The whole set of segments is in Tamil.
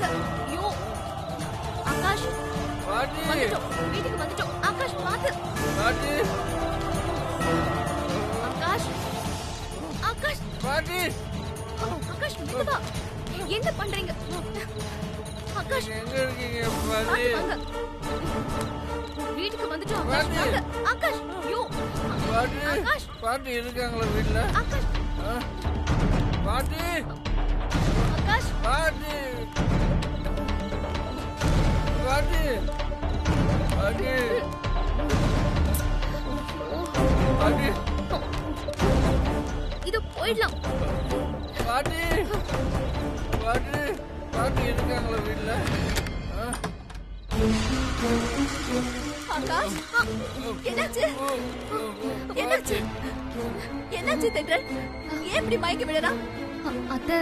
வாங்க. ஐயோ ஆகாஷ், வந்துட்டோம், வீட்டுக்கு வந்துட்டோம். ஆகாஷ் பாத்து. ஆகாஷ், ஆகாஷ், ஆகாஷ் மெதுவா. என்ன பண்றீங்க? ஆகாஷ் எங்க இருக்கீங்க பாட்டி? வாங்க. வீட்டுக்கு வந்துட்டோம். ஆகாஷ் வாங்க. ஆகாஷ், ஐயோ ஆகாஷ், பாட்டி இருக்காங்களா வீட்டுல? ஆகாஷ், பாட்டி ஆகாஷ், பாட்டி பாட்டி பாட்டி பாட்டி இது போயிடலாம். பாட்டி பாட்டி பாட்டி இருக்காங்களா வீட்டுல? ஆகாஷ், என்னாச்சு? என்னாச்சு? என்னாச்சு தென்றல்? ஏன் இப்படி மயங்கி விழறா? அத்தை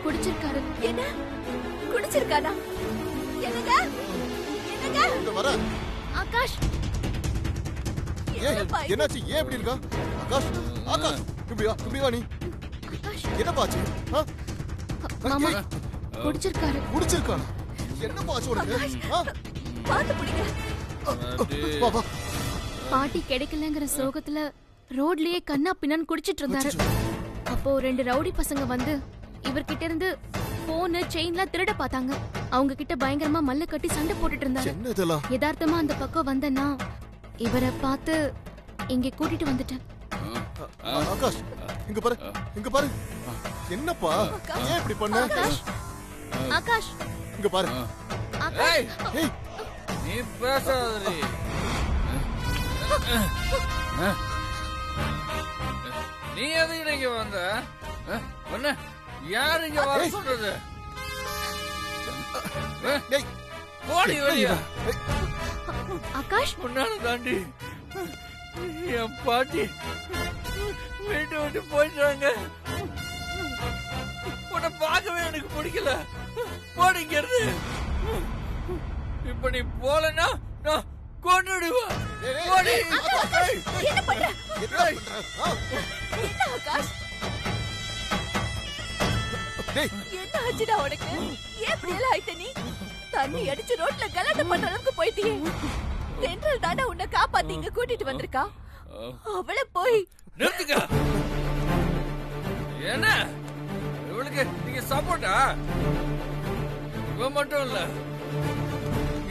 குடிச்சிருக்காரு. என்ன குடிச்சிருக்காரா? என்னங்க? என்னங்க? வர ஆகாஷ், என்னாச்சு? ஏன் இப்படி இருக்கா? ஆகாஷ், ஆகாஷ், இப்படி வா நீ. ஆகாஷ், என்ன பாச்சு? மாமா குடிச்சிருக்காரு. குடிச்சிருக்கானா? என்ன பாச்சு உனக்கு? பாத்து பிடிங்க. வா வா. பாட்டி கிடைக்கலங்கிற சோகத்துல ரோட்லயே கண்ணா பின்னான்னு குடிச்சிட்டு இருந்தாரு. அப்போ 2 ரவுடி பசங்க வந்து இவர்கிட்ட இருந்து போன் செயின்லாம் திருட பார்த்தாங்க. அவங்க கிட்ட பயங்கரமா மல்ல கட்டி சண்டை போட்டுட்டு இருந்தாங்க. என்ன இதெல்லாம்? யதார்த்தமா அந்த பக்கம் வந்தனா இவரை பார்த்து இங்க கூட்டிட்டு வந்துட்டேன். ஆகாஷ், இங்க பாரு, இங்க பாரு. என்னப்பா? ஏன் இப்படி பண்ண? ஆகாஷ், ஆகாஷ், இங்க பாரு. ஏய், ஏய், நீ பேசாதடி. நீ எதுக்கு இங்க வந்த? ஒண்ணு யாரு இங்க வர சொல்றது? டேய், போடி வெளியா. ஆகாஷ், உன்னால தாண்டி என் பாட்டி வீட்டை விட்டு போயிட்டாங்க. உன்னை பார்க்கவே எனக்கு பிடிக்கல. போடிங்கிறது இப்ப நீ போலன்னா நான் கொன்னுடுவேன். போடி. என்ன பண்ற? ஏய், என்ன ஆகாஷ்? டேய், என்ன ஆச்சுடா உனக்கு? ஏன் இப்படி எல்லாம் ஆயிட்ட நீ? தண்ணி அடிச்சு ரோட்ல கலாட்டம் பண்ற அளவுக்கு போயிட்டியே. தென்றல் தானே உன்னை காப்பாத்தி இங்க கூட்டிட்டு வந்திருக்கா. அவளை போய் நிறுத்துக்க. என்ன இவளுக்கு நீங்க சப்போர்ட்டா? இவ மட்டும் இல்ல,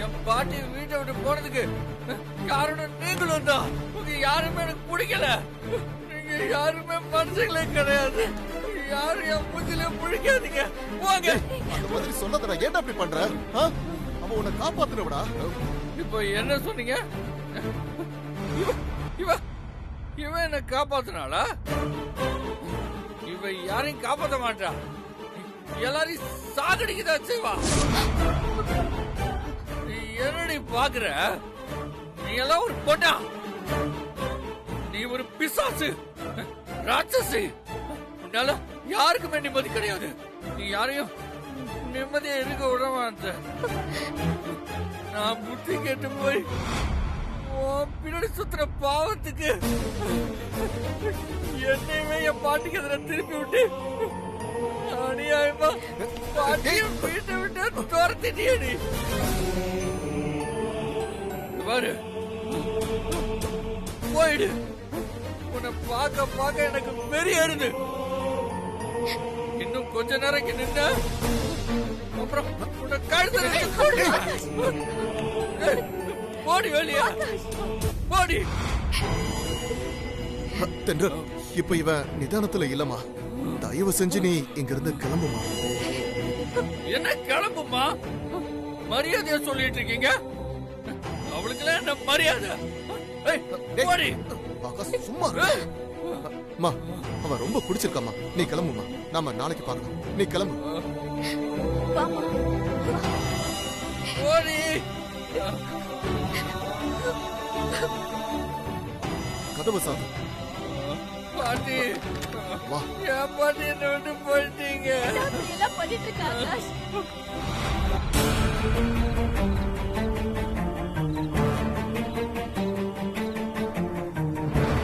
என் பாட்டி வீட்டை விட்டு போனதுக்கு காரணம் நீங்களும் தான். உங்க யாருமே எனக்கு பிடிக்கல. நீங்க யாருமே மனுஷங்களே கிடையாது. யாரும் என் மூஞ்சிலே பிடிக்காதீங்க. போங்க. அந்த மாதிரி சொல்லாதடா. ஏன்டா அப்படி பண்ற? அவன் உன்னை காப்பாத்துறவடா. இப்போ என்ன சொன்னீங்க? இவ இவ என்ன காப்பாத்தினாளா? இவ யாரையும் காப்பாத்த மாட்டா. எல்லாரையும் சாகடிக்கதான் செய்வா. நீ என்னடி பாக்குற? நீ எல்லாம் ஒரு பொண்ணா? நீ ஒரு பிசாசு, ராட்சசி. உன்னால யாருக்குமே நிம்மதி கிடையாது. நீ யாரையும் நிம்மதியா இருக்க விட மாட்ட. நான் புத்தி கேட்டு போய் பின்னாடி சுத்துற பாவத்துக்கு என்னையுமே என் பாட்டிக்கு எதிர திருப்பி விட்டு அநியாயமா பாட்டியும் வீட்டை விட்டு துரத்திட்டியே நீ. பாரு, போயிடு. உன்னை பார்க்க பார்க்க எனக்கு வெறியாடுது. இன்னும் கொஞ்ச நேரம் இங்க நின்னா அப்புறம் உன்னை கழுத்து போடி வெளியா. போடி. தென்றல், இப்ப இவன் நிதானத்துல இல்லமா. தயவு செஞ்சு நீ இங்க இருந்து கிளம்புமா. என்ன கிளம்புமா? மரியாதையா சொல்லிட்டு இருக்கீங்க. அவளுக்குலாம் என்ன மரியாதை? போடி. ஆகாஷ், சும்மா இரு. அம்மா, அவன் ரொம்ப குடிச்சிருக்காமா. நீ கிளம்புமா. நாம நாளைக்கு பார்க்கலாம். நீ கிளம்பு. போடி. கதவு சாத்து. பாட்டி, வா. என் பாட்டி என்ன விட்டு போயிட்டீங்க. எல்லாம் பண்ணிட்டு இருக்க ஆகாஷ்.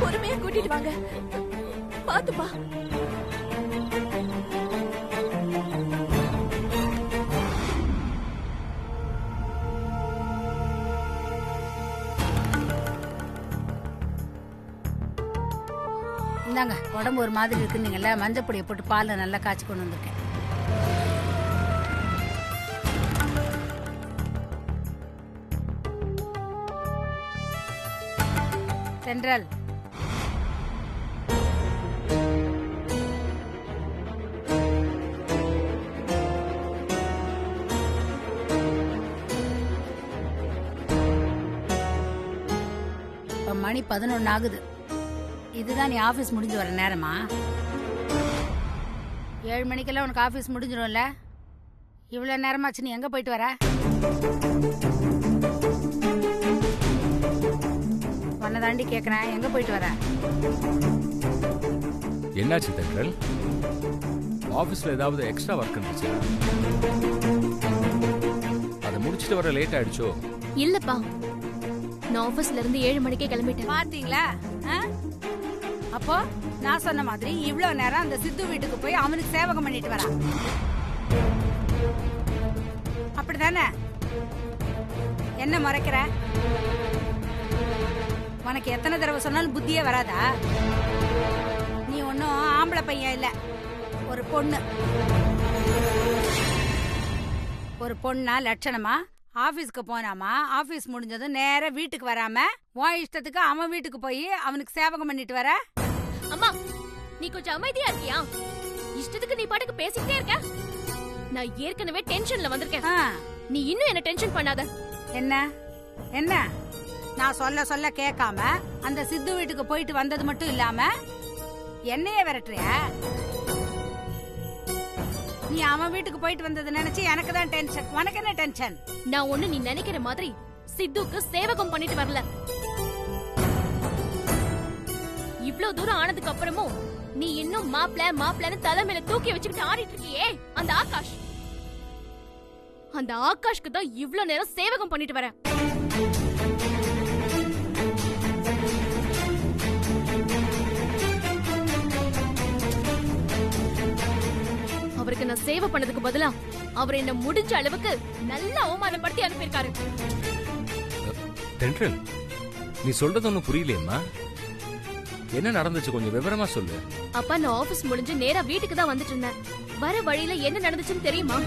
பொறுமையா கூட்டிட்டு வாங்க. பாத்துப்பா. இந்தாங்க, உடம்பு ஒரு மாதிரி இருக்குன்னீங்கல்ல, மஞ்சப்பொடியை போட்டு பாலில் நல்லா காய்ச்சி கொண்டு வந்திருக்கேன். சென்ட்ரல் இப்போ மணி 11 ஆகுது. இதுதான் நீ ஆஃபீஸ் முடிஞ்சு வர நேரமா? 7 மணிக்கெல்லாம் உனக்கு ஆஃபீஸ் முடிஞ்சிடும்ல? இவ்வளோ நேரமாச்சு, நீ எங்கே போயிட்டு வர? உன்னை தாண்டி கேட்குறேன், எங்கே போயிட்டு வர? என்னாச்சு தென்றல்? ஆஃபீஸில் ஏதாவது எக்ஸ்ட்ரா ஒர்க் இருந்துச்சா? அதை முடிச்சுட்டு வர லேட் ஆயிடுச்சோ? இல்லப்பா, நான் ஆபீஸ்ல இருந்து 7 மணிக்கே கிளம்பிட்டேன். பார்த்தீங்களா? அப்போ நான் சொன்ன மாதிரி இவ்வளோ நேரம் அந்த சித்து வீட்டுக்கு போய் அவனுக்கு சேவகம் பண்ணிட்டு வரா. அப்படிதானே? என்ன மறைக்கிற? உனக்கு எத்தனை தடவை சொன்னாலும் புத்தியே வராதா? நீ ஒன்றும் ஆம்பளை பையன் இல்லை, ஒரு பொண்ணு. ஒரு பொண்ணா லட்சணமா ஆபீஸ்க்கு போனாமா, ஆபீஸ் முடிஞ்சதும் நேரா வீட்டுக்கு வராம உன் இஷ்டத்துக்கு அவன் வீட்டுக்கு போய் அவனுக்கு சேவகம் பண்ணிட்டு வர? அம்மா, நீ கொஞ்சம் அமைதியா இருக்கியா? இஷ்டத்துக்கு நீ பாட்டுக்கு பேசிக்கிட்டே இருக்க. நான் ஏற்கனவே டென்ஷன்ல வந்திருக்கேன். நீ இன்னும் என்ன டென்ஷன் பண்ணாத. என்ன என்ன நான் சொல்ல சொல்ல கேட்காம அந்த சித்து வீட்டுக்கு போயிட்டு வந்தது மட்டும் இல்லாம என்னையே விரட்டுறிய? நீ அவன் வீட்டுக்கு போயிட்டு வந்தது நினைச்சு எனக்கு தான் டென்ஷன். உனக்கு என்ன டென்ஷன்? நான் ஒண்ணு நீ நினைக்கிற மாதிரி சித்துக்கு சேவகம் பண்ணிட்டு வரல. இவ்ளோ தூரம் ஆனதுக்கு அப்புறமும் நீ இன்னும் மாப்ளன்னு தலைமையில தூக்கி வச்சுக்கிட்டு ஆடிட்டு இருக்கியே, அந்த ஆகாஷ். அந்த ஆகாஷ்க்கு தான் இவ்ளோ நேரம் சேவகம் பண்ணிட்டு வரேன். அவருக்கு நான் சேவை பண்ணதுக்கு பதிலா அவர் என்ன முடிஞ்ச அளவுக்கு நல்லா அவமானப்படுத்தி அனுப்பியிருக்காரு. தென்றல், நீ சொல்றது ஒன்னும் புரியலையம்மா. என்ன நடந்துச்சு, கொஞ்சம் விவரமா சொல்லு. அப்பா, நான் ஆபீஸ் முடிஞ்சு நேரா வீட்டுக்கு தான் வந்துட்டு இருந்தேன். வர வழியில என்ன நடந்துச்சுன்னு தெரியுமா?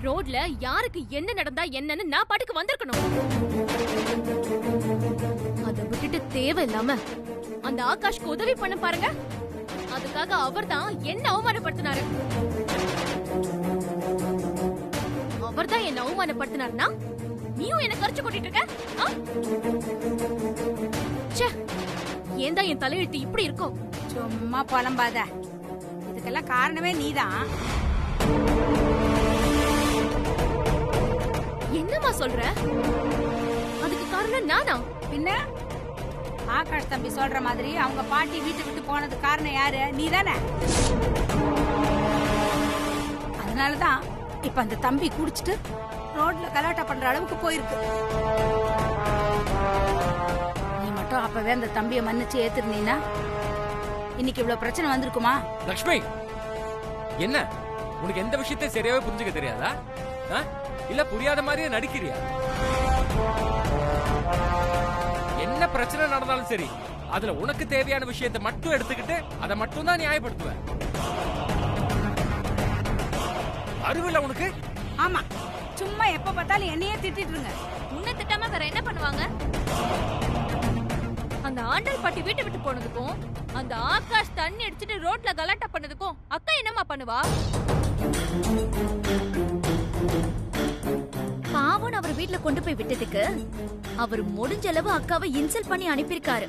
ரோட்ல யாருக்கு என்ன நடந்தா என்னன்னு நான் பாட்டுக்கு வந்திருக்கணும். அதை விட்டுட்டு தேவையில்லாம அந்த ஆகாஷ்க்கு உதவி பண்ண பாருங்க. அதுக்காக அவர்தான் என்ன அவமானப்படுத்தினாரு. அவர்தான் என்ன அவமானப்படுத்தினாருன்னா நீயும் என்ன கரிச்சு கொட்டிட்டு இருக்க? ஏன் தான் என் தலையெழுத்து இப்படி இருக்கும்? சும்மா புலம்பாத. இதுக்கெல்லாம் காரணமே நீதான். என்னமா சொல்ற? அதுக்கு காரணம் நானா? பின்ன ஆகாஷ் தம்பி சொல்ற மாதிரி அவங்க பாட்டி வீட்டு விட்டு போனது காரணம் யாரு? நீதானே? அதனாலதான் இப்ப அந்த தம்பி குடிச்சிட்டு ரோட்ல கலாட்டா பண்ற அளவுக்கு போயிருக்கு. நீ மட்டும் அப்பவே அந்த தம்பியை மன்னிச்சு ஏத்துருந்தீன்னா இன்னைக்கு இவ்வளவு பிரச்சனை வந்திருக்குமா? லக்ஷ்மி, என்ன உனக்கு எந்த விஷயத்தை சரியாவே புரிஞ்சுக்க தெரியாதா? இல்ல புரியாத மாதிரியே நடிக்கிறியா? என்ன பிரச்சனை நடந்தாலும் சரி, அதுல உனக்கு தேவையான விஷயத்தை மட்டும் எடுத்துக்கிட்டு அதை மட்டும் தான் நியாயப்படுத்துவ. அறிவில்ல உனக்கு? ஆமா, சும்மா எப்ப பார்த்தாலும் என்னையே திட்டிட்டு இருங்க. உன்னை திட்டாம வேற என்ன பண்ணுவாங்க? அந்த ஆண்டல் பாட்டி வீட்டை விட்டு போனதுக்கும் அந்த ஆகாஷ் தண்ணி அடிச்சிட்டு ரோட்ல கலாட்டா பண்ணதுக்கும் அக்கா என்னமா பண்ணுவா? பாவன் அவர் வீட்ல கொண்டு போய் விட்டதுக்கு அவர் முடிஞ்ச அளவு அக்காவை இன்சல்ட் பண்ணி அனுப்பியிருக்காரு.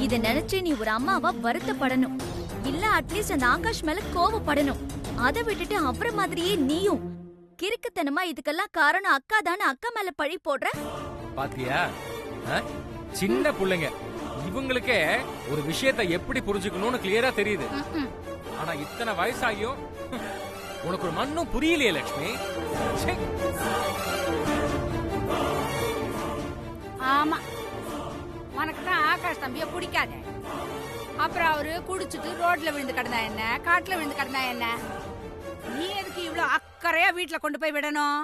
இத நினைச்சு நீ ஒரு அம்மாவா வருத்தப்படணும், இல்ல அட்லீஸ்ட் அந்த ஆகாஷ் மேல கோவப்படணும். அதை விட்டுட்டு அப்புறம் மாதிரியே நீயும் கிறுக்குத்தனமா இதுக்கெல்லாம் காரணம் அக்கா தானே அக்கா மேல பழி போடுற. பாத்தியா? சின்ன பிள்ளைங்க இவங்களுக்கே ஒரு விஷயத்தை எப்படி புரிஞ்சுக்கணும்னு கிளியரா தெரியுது. ஆனா இத்தனை வயசாகியும் உனக்கு ஒரு மண்ணும் புரியலையே லட்சுமி. ச்சே. ஆமா, உனக்கு தான் ஆகாஷ் தம்பிய பிடிக்காத. அப்புறம் அவரு குடிச்சிட்டு ரோட்ல விழுந்து கிடந்தா என்ன, காட்டுல விழுந்து கிடந்தா என்ன? நீ எதுக்கு இவ்வளவு அக்கறையா வீட்டுல கொண்டு போய் விடணும்?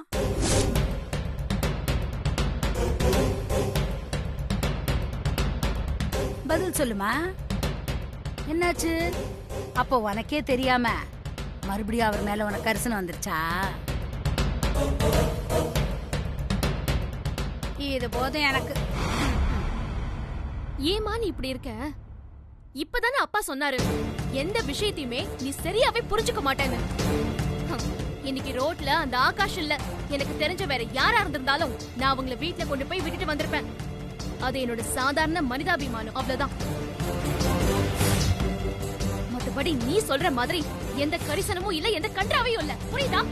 பதில் சொல்லுமா. என்னாச்சு? அப்போ உனக்கே தெரியாம மறுபடியும் அவர் மேல உனக்கு கரிசனம் வந்துருச்சா? இது போதும் எனக்கு. ஏமா நீ இப்படி இருக்க? இப்பதானே அப்பா சொன்னாரு எந்த விஷயத்தையுமே நீ சரியாவே புரிஞ்சுக்க மாட்டேன்னு. இன்னைக்கு ரோட்ல அந்த ஆகாஷ் இல்ல, எனக்கு தெரிஞ்ச வேற யாரா இருந்திருந்தாலும் நான் அவங்கள வீட்டுல கொண்டு போய் விட்டுட்டு வந்திருப்பேன். அது என்னோட சாதாரண மனிதாபிமானம், அவ்வளவுதான். மத்தபடி நீ சொல்ற மாதிரி எந்த கரிசனமும் இல்ல, எந்த கன்றாவையும் இல்ல, புரியுதா?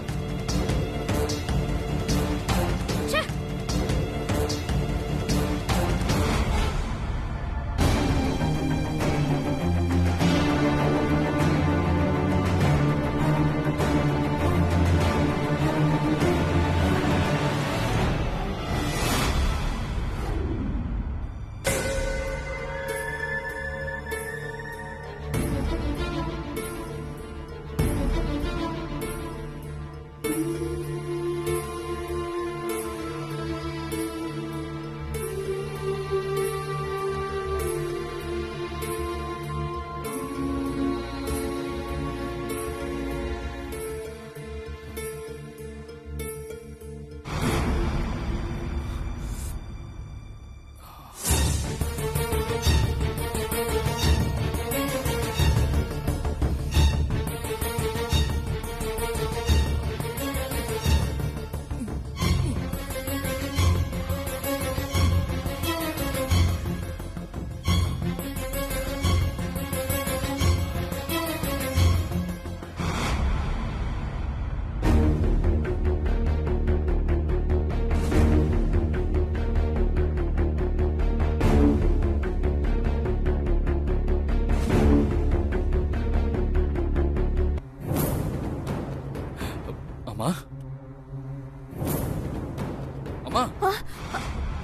அம்மா,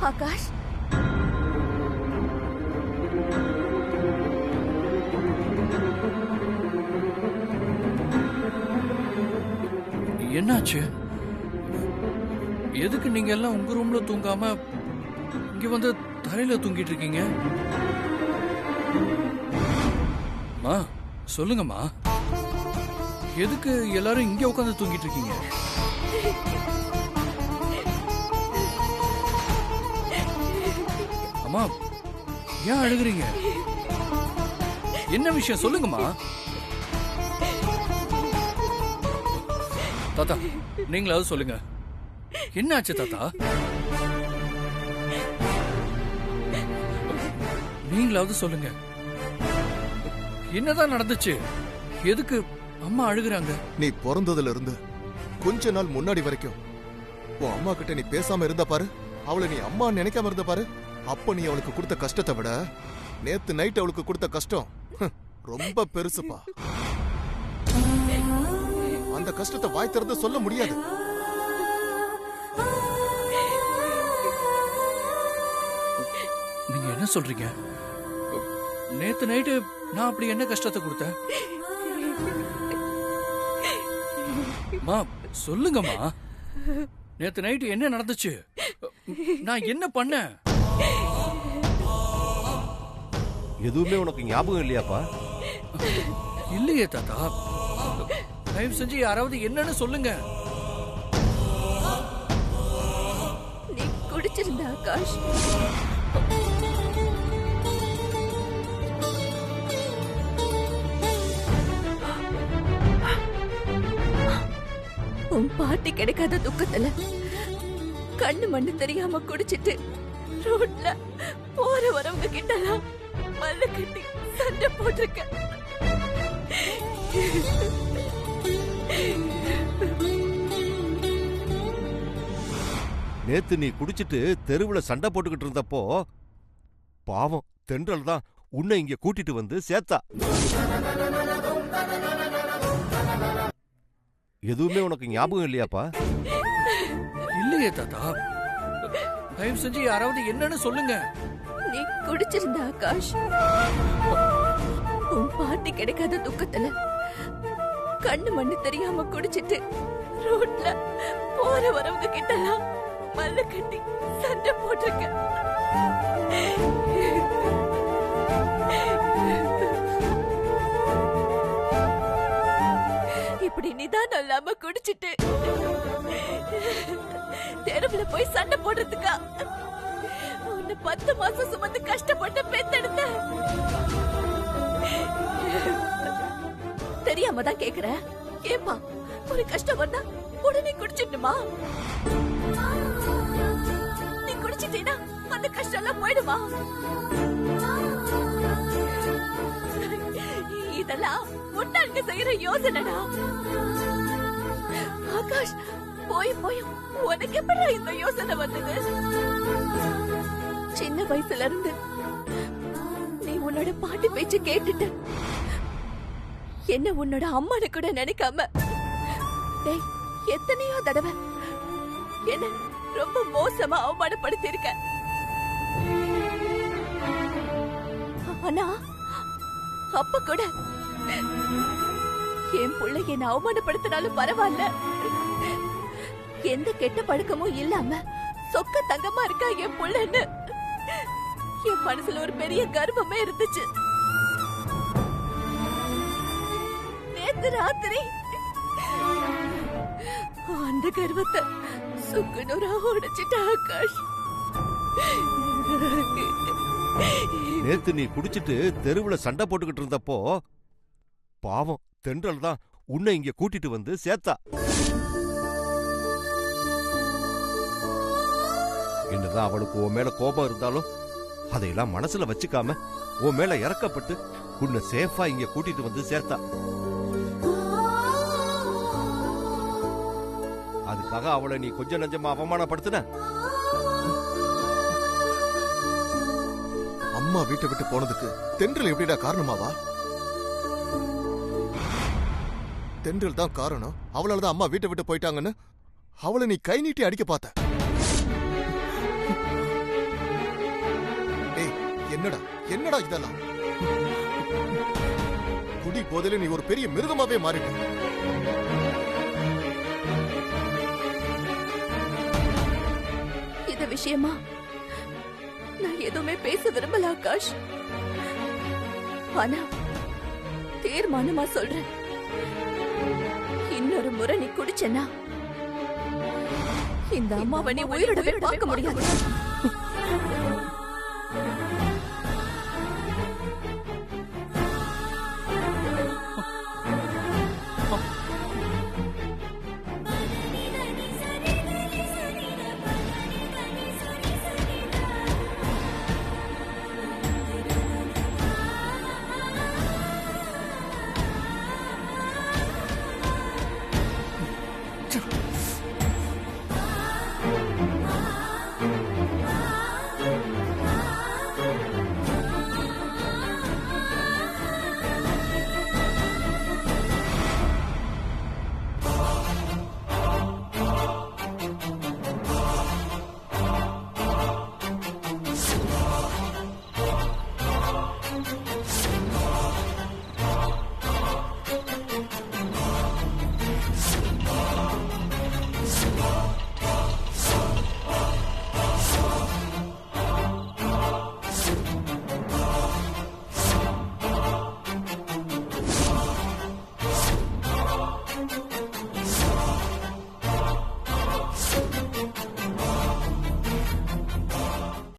ஆகாஷ், என்னாச்சு? எதுக்கு நீங்க எல்லாம் உங்க ரூம்ல தூங்காம இங்க வந்து தரையில தூங்கிட்டு இருக்கீங்க? அம்மா சொல்லுங்கம்மா, எதுக்கு எல்லாரும் இங்க உட்காந்து தூங்கிட்டு இருக்கீங்க? அம்மா ஏன் அழுகுறீங்க? என்ன விஷயம் சொல்லுங்கம்மா. தாத்தா நீங்களாவது சொல்லுங்க, என்ன ஆச்சு தாத்தா? நீங்களாவது சொல்லுங்க, என்னதான் நடந்துச்சு? எதுக்கு அம்மா அழுகுறாங்க? நீ பிறந்ததுல இருந்து கொஞ்ச நாள் முன்னாடி வரைக்கும் உன் அம்மா கிட்ட நீ பேசாம இருந்த பாரு, அவளை நீ அம்மா நினைக்காம இருந்த பாரு. அப்ப நீ அவளுக்கு கொடுத்த கஷ்டத்தை விட நேத்து நைட் அவளுக்கு கொடுத்த கஷ்டம் ரொம்ப பெருசுப்பா. அந்த கஷ்டத்தை வாய் திறந்து சொல்ல முடியாது. நீங்க என்ன சொல்றீங்க? நேத்து நைட்டு நான் அப்படி என்ன கஷ்டத்தை கொடுத்தேன்? மா சொல்லுங்கம்மா, நேத்து நைட்டு என்ன நடந்துச்சு? நான் என்ன பண்ணேன்? எதுவுமே உனக்கு ஞாபகம் இல்லையாப்பா? இல்லையே தாத்தா, தயவு செஞ்சு யாராவது என்னன்னு சொல்லுங்க. நீ குடிச்சிருந்த ஆகாஷ். உன் பாட்டி கிடைக்காத துக்கத்துல கண்ணு மண்ணு தெரியாம குடிச்சிட்டு ரோட்ல போற வரவங்க கிட்டலாம் மல்ல கட்டி சண்டை போட்டிருக்க. நேத்து நீ குடிச்சிட்டு தெருவுல சண்டை போட்டுக்கிட்டு இருந்தப்போ பாவம் தென்றல் தான் உன்னை இங்க கூட்டிட்டு வந்து சேர்த்தா. எதுவுமே உனக்கு ஞாபகம் இல்லையாப்பா? இல்லையே தாத்தா, தயவு செஞ்சு யாராவது என்னன்னு சொல்லுங்க. நீ குடிச்சிருந்த ஆகாஷ். உன் பாட்டி கிடைக்காத துக்கத்துல கண்ணு மண்ணு தெரியாம குடிச்சிட்டு ரோட்ல போற வரவங்க கிட்டலாம் மல்ல கட்டி சண்டை போட்டிருக்க. இப்படி நிதானம் இல்லாம குடிச்சிட்டு தெருவுல போய் சண்டை போடுறதுக்கா உன்னை 10 மாசம் சுமந்து கஷ்டப்பட்டு பெத்தெடுத்த. தெரியாம தான் கேக்குற. ஏப்பா ஒரு கஷ்டம் வந்தா உடனே குடிச்சிட்டுமா? நீ குடிச்சிட்டீனா அந்த கஷ்டம் எல்லாம் போயிடுமா? இதெல்லாம் முட்டாள்ங்க செய்யற யோசனைடா. ஆகாஷ் போய் போய் உனக்கு எப்படி இந்த யோசனை வந்தது? சின்ன வயசுல இருந்து நீ உன்னோட பாட்டு பேச்சு கேட்டுட்ட. என்ன உன்னோட அம்மானு கூட நினைக்காம டேய் எத்தனையோ தடவை என்ன ரொம்ப மோசமா அவமானப்படுத்தி இருக்க. ஆனா அப்ப கூட என் பிள்ளை என்ன அவமானப்படுத்தினாலும் பரவாயில்ல, எந்த கெட்ட பழக்கமும் இல்லாம சொக்க தங்கமா இருக்கா என் பிள்ளைன்னு என் மனசுல ஒரு பெரிய கர்வமே இருந்துச்சு. நேத்து ராத்திரி அந்த கர்வத்தை சுக்குநூறா உடைச்சிட்ட ஆகாஷ். நேத்து நீ குடிச்சிட்டு தெருவுல சண்டை போட்டுக்கிட்டு இருந்தப்போ பாவம் தென்றல் தான் உன்னை இங்க கூட்டிட்டு வந்து சேர்த்தா. என்னதான் அவளுக்கு உன் மேல கோபம் இருந்தாலும் அதையெல்லாம் மனசுல வச்சுக்காம உன் மேல இறக்கப்பட்டு உன்னை சேஃபா இங்க கூட்டிட்டு வந்து சேர்த்தா. அதுக்காக அவளை நீ கொஞ்சம் நஞ்சமா அவமானப்படுத்தின. அம்மா வீட்டை விட்டு போனதுக்கு தென்றல் எப்படிடா காரணமாவா? தென்றல் தான் காரணம். அவளாலதான் அம்மா வீட்டை விட்டு போயிட்டாங்கன்னு அவளை நீ கை நீட்டி அடிக்க பார்த்த. ஏய் என்னடா என்னடா இதெல்லாம்? குடி போதில நீ ஒரு பெரிய மிருகமாவே மாறிட்ட. இந்த விஷயமா நான் எதுவுமே பேச விரும்பல ஆகாஷ். ஆனா தீர்மானமா சொல்றேன், இன்னொரு முறை நீ குடிச்சனா இந்த அம்மாவை நீ உயிரோடவே பார்க்க முடியாது.